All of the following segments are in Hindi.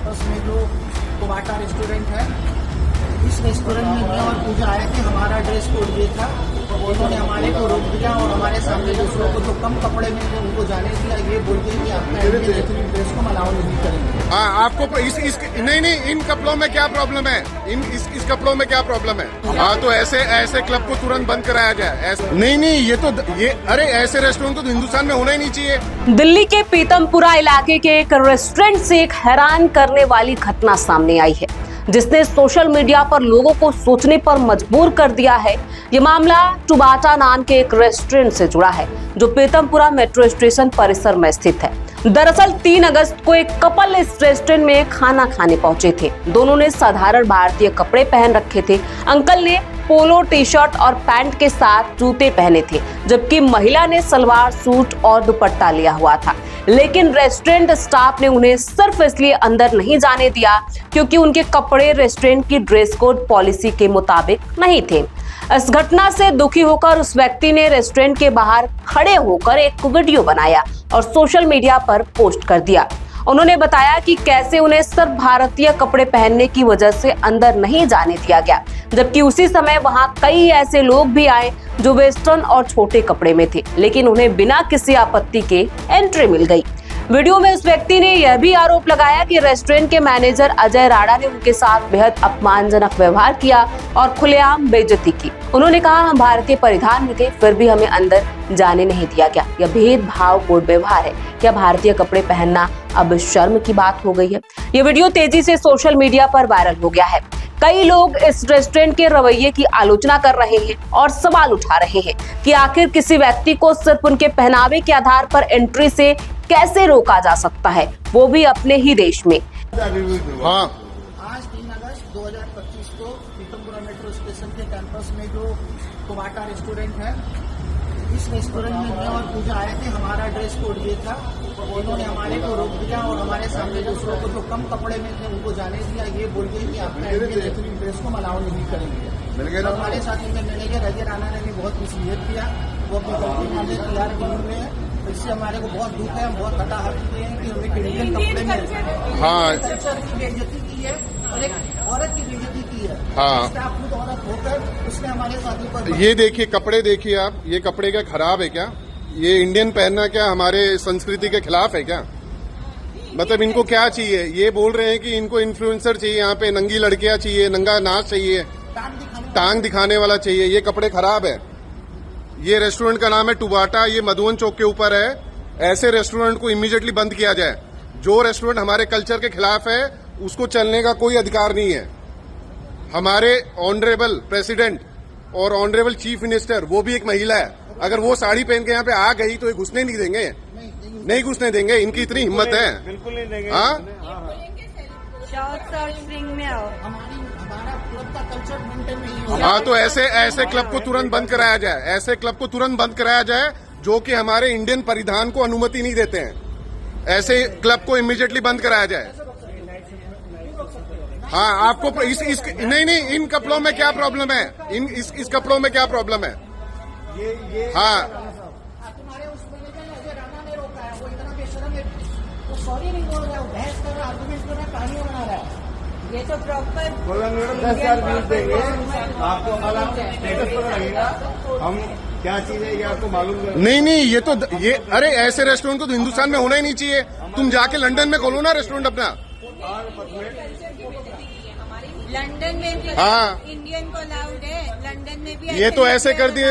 कैंपस में जो कुबाटा रेस्टोरेंट है, इस रेस्टोरेंट में मैं और पूजा आए थे। हमारा ड्रेस कोड ये था, उन्होंने हमारे को रोक दिया और हमारे सामने दूसरों को तो कम कपड़े में उनको जाने दिया, ये बोलते हैं कि आपका इंडियन ड्रेस को अलाउ नहीं करेंगे। हाँ, आपको इस नहीं, इन कपड़ों में क्या प्रॉब्लम है? इस कपड़ों में क्या प्रॉब्लम है? हाँ, तो ऐसे क्लब को तुरंत बंद कराया जाए। नहीं, अरे ऐसे रेस्टोरेंट तो हिंदुस्तान में होना ही नहीं चाहिए। दिल्ली के पीतमपुरा इलाके के एक रेस्टोरेंट से एक हैरान करने वाली घटना सामने आई है, जिसने सोशल मीडिया पर लोगों को सोचने पर मजबूर कर दिया है। ये मामला टुबाटा नाम के एक रेस्टोरेंट से जुड़ा है, जो पीतमपुरा मेट्रो स्टेशन परिसर में स्थित है। दरअसल 3 अगस्त को एक कपल इस रेस्टोरेंट में खाना खाने पहुंचे थे। दोनों ने साधारण भारतीय कपड़े पहन रखे थे। अंकल ने पोलो टी शर्ट और पैंट के साथ जूते पहने थे, जबकि महिला ने सलवार सूट और दुपट्टा लिया हुआ था। लेकिन रेस्टोरेंट स्टाफ ने उन्हें सिर्फ इसलिए अंदर नहीं जाने दिया क्योंकि उनके कपड़े रेस्टोरेंट की ड्रेस कोड पॉलिसी के मुताबिक नहीं थे। इस घटना से दुखी होकर उस व्यक्ति ने रेस्टोरेंट के बाहर खड़े होकर एक वीडियो बनाया और सोशल मीडिया पर पोस्ट कर दिया। उन्होंने बताया कि कैसे उन्हें सिर्फ भारतीय कपड़े पहनने की वजह से अंदर नहीं जाने दिया गया, जबकि उसी समय वहां कई ऐसे लोग भी आए जो वेस्टर्न और छोटे कपड़े में थे, लेकिन उन्हें बिना किसी आपत्ति के एंट्री मिल गई। वीडियो में उस व्यक्ति ने यह भी आरोप लगाया कि रेस्टोरेंट के मैनेजर अजय राणा ने उनके साथ बेहद अपमानजनक व्यवहार किया और खुलेआम बेइज्जती की। उन्होंने कहा, हम भारतीय परिधान में थे, फिर भी हमें अंदर जाने नहीं दिया गया। यह भेदभावपूर्ण व्यवहार है। क्या भारतीय कपड़े पहनना अब शर्म की बात हो गई है? ये वीडियो तेजी से सोशल मीडिया पर वायरल हो गया है। कई लोग इस रेस्टोरेंट के रवैये की आलोचना कर रहे हैं और सवाल उठा रहे हैं कि आखिर किसी व्यक्ति को सिर्फ उनके पहनावे के आधार पर एंट्री से कैसे रोका जा सकता है, वो भी अपने ही देश में। हाँ, आज 3 अगस्त 2025 को पीतमपुरा मेट्रो स्टेशन के कैंपस में जो कुबाटा रेस्टोरेंट है, इस रेस्टोरेंट में मैं और पूजा आए थे। हमारा ड्रेस कोड ये था, उन्होंने हमारे को रोक दिया और हमारे सामने दूसरों को जो कम कपड़े में थे उनको जाने दिया, ये बोलते हैं कि आपका इंडियन ड्रेस को अलाउ नहीं करेंगे। हमारे साथ में मैनेजर अजय राणा ने भी बहुत मिसबिहेव किया, वो अपनी गलती मानने तैयार नहीं हुए हैं। इससे हमारे को बहुत दुख है, हम बहुत हताहत हुए हैं कि हमें इंडियन कपड़े में हाँ, कल्चर की बेइज्जती की है और एक औरत की बेइज्जती की है। हाँ, आप खुद औरत होकर उसने हमारे साथी पर ये देखिए, कपड़े देखिए आप, ये कपड़े क्या खराब है क्या? ये इंडियन पहनना क्या हमारे संस्कृति के खिलाफ है क्या? मतलब इनको क्या चाहिए? ये बोल रहे हैं कि इनको इन्फ्लुएंसर चाहिए, यहाँ पे नंगी लड़कियां चाहिए, नंगा नाच चाहिए, टांग दिखाने वाला चाहिए। ये कपड़े खराब है। ये रेस्टोरेंट का नाम है टुबाटा, ये मधुबन चौक के ऊपर है। ऐसे रेस्टोरेंट को इमीडिएटली बंद किया जाए। जो रेस्टोरेंट हमारे कल्चर के खिलाफ है उसको चलने का कोई अधिकार नहीं है। हमारे ऑनरेबल प्रेसिडेंट और ऑनरेबल चीफ मिनिस्टर, वो भी एक महिला है, अगर वो साड़ी पहन के यहाँ पे आ गई तो ये घुसने नहीं देंगे, नहीं घुसने देंगे। इनकी इतनी हिम्मत है? बिल्कुल नहीं देंगे। हाँ, हमारा क्लब का कल्चर मेंटेन नहीं हो। हाँ, तो ऐसे क्लब को तुरंत बंद कराया जाए। ऐसे क्लब को तुरंत बंद कराया जाए जो कि हमारे इंडियन परिधान को अनुमति नहीं देते हैं। ऐसे क्लब को इमीडिएटली बंद कराया जाए। हाँ, आपको नहीं, इन कपड़ों में क्या प्रॉब्लम है? इस कपड़ों में क्या प्रॉब्लम है? हाँ, तुम्हारे उस मैनेजर ने अजय राणा ने रोका है, वो इतना बेशरम है, वो सॉरी नहीं बोल रहा है, वो बहस कर रहा है, आर्गुमेंट कर रहा है, कहानियां बना रहा है। ये तो प्रॉपर 10,000 व्यूज देंगे आपको, हमारा स्टेटस पर लगेगा हम क्या चीज है ये आपको मालूम है। नहीं, अरे ऐसे रेस्टोरेंट को तो हिंदुस्तान में होना ही नहीं चाहिए। तुम जाके लंदन में खोलो ना रेस्टोरेंट अपना। लंदन में भी हाँ, इंडियन को अलाउड है, लंदन में भी। ये तो ऐसे कर दिए,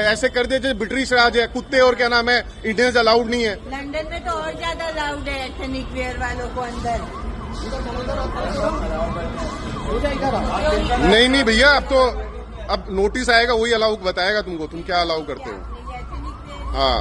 ऐसे कर दिए जैसे ब्रिटिश राज है, कुत्ते और क्या नाम है, इंडियंस अलाउड नहीं है। लंदन में तो और ज्यादा अलाउड है एथनिक वेयर वालों को अंदर। नहीं भैया, अब नोटिस आएगा, वही अलाउ बताएगा तुमको, तुम क्या अलाउ करते हो। हाँ,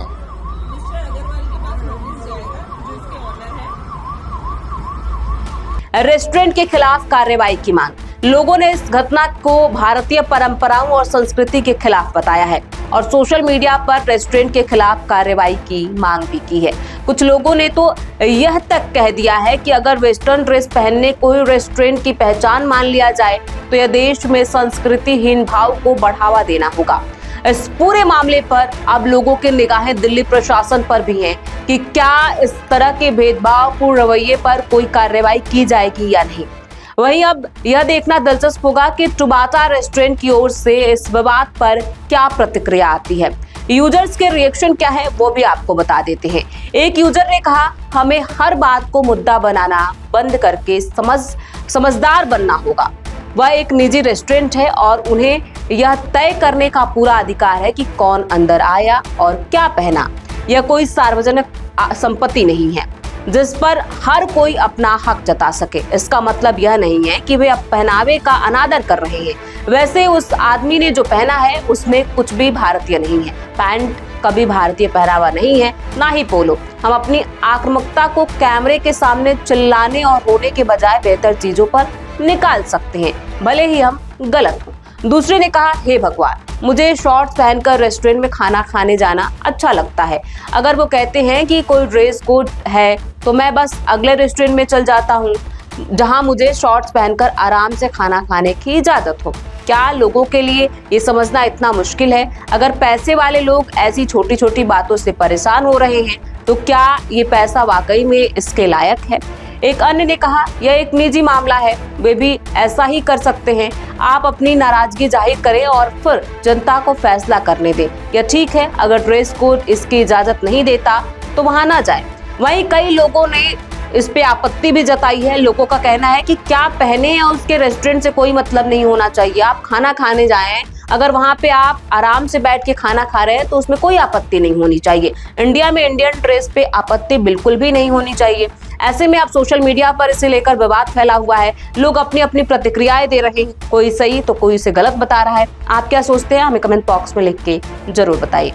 रेस्टोरेंट के खिलाफ कार्रवाई की मांग। लोगों ने इस घटना को भारतीय परंपराओं और संस्कृति के खिलाफ बताया है और सोशल मीडिया पर रेस्टोरेंट के खिलाफ कार्रवाई की मांग भी की है। कुछ लोगों ने तो यह तक कह दिया है कि अगर वेस्टर्न ड्रेस पहनने को ही रेस्टोरेंट की पहचान मान लिया जाए तो यह देश में संस्कृतिहीन भाव को बढ़ावा देना होगा। इस पूरे मामले पर अब लोगों की निगाहें दिल्ली प्रशासन पर भी हैं कि क्या इस तरह के भेदभावपूर्ण रवैये पर कोई कार्रवाई की जाएगी या नहीं। वहीं अब यह देखना दिलचस्प होगा कि टुबाटा रेस्टोरेंट की ओर से इस विवाद पर क्या प्रतिक्रिया आती है। यूजर्स के रिएक्शन क्या है वो भी आपको बता देते हैं। एक यूजर ने कहा, हमें हर बात को मुद्दा बनाना बंद करके समझदार बनना होगा। वह एक निजी रेस्टोरेंट है और उन्हें यह तय करने का पूरा अधिकार है कि कौन अंदर आया और क्या पहना। यह कोई सार्वजनिक संपत्ति नहीं है जिस पर हर कोई अपना हक जता सके। इसका मतलब यह नहीं है कि वे अब पहनावे का अनादर कर रहे हैं। वैसे उस आदमी ने जो पहना है उसमें कुछ भी भारतीय नहीं है। पैंट कभी भारतीय पहनावा नहीं है, ना ही पोलो। हम अपनी आक्रामकता को कैमरे के सामने चिल्लाने और रोने के बजाय बेहतर चीजों पर निकाल सकते हैं, भले ही हम गलत हों। दूसरे ने कहा, हे भगवान, मुझे शॉर्ट्स पहनकर रेस्टोरेंट में खाना खाने जाना अच्छा लगता है। अगर वो कहते हैं कि कोई ड्रेस कोड है तो मैं बस अगले रेस्टोरेंट में चल जाता हूँ जहाँ मुझे शॉर्ट्स पहनकर आराम से खाना खाने की इजाजत हो। क्या लोगों के लिए ये समझना इतना मुश्किल है? अगर पैसे वाले लोग ऐसी छोटी छोटी बातों से परेशान हो रहे हैं तो क्या ये पैसा वाकई में इसके लायक है? एक अन्य ने कहा, यह एक निजी मामला है, वे भी ऐसा ही कर सकते हैं। आप अपनी नाराजगी जाहिर करें और फिर जनता को फैसला करने दें। यह ठीक है, अगर ड्रेस कोड इसकी इजाजत नहीं देता तो वहां ना जाए। वहीं कई लोगों ने इस पे आपत्ति भी जताई है। लोगों का कहना है कि क्या पहने हैं उसके रेस्टोरेंट से कोई मतलब नहीं होना चाहिए। आप खाना खाने जाएं, अगर वहां पे आप आराम से बैठ के खाना खा रहे हैं तो उसमें कोई आपत्ति नहीं होनी चाहिए। इंडिया में इंडियन ड्रेस पे आपत्ति बिल्कुल भी नहीं होनी चाहिए। ऐसे में अब सोशल मीडिया पर इसे लेकर विवाद फैला हुआ है। लोग अपनी अपनी प्रतिक्रियाएं दे रहे हैं, कोई सही तो कोई इसे गलत बता रहा है। आप क्या सोचते हैं हमें कमेंट बॉक्स में लिख के जरूर बताइए।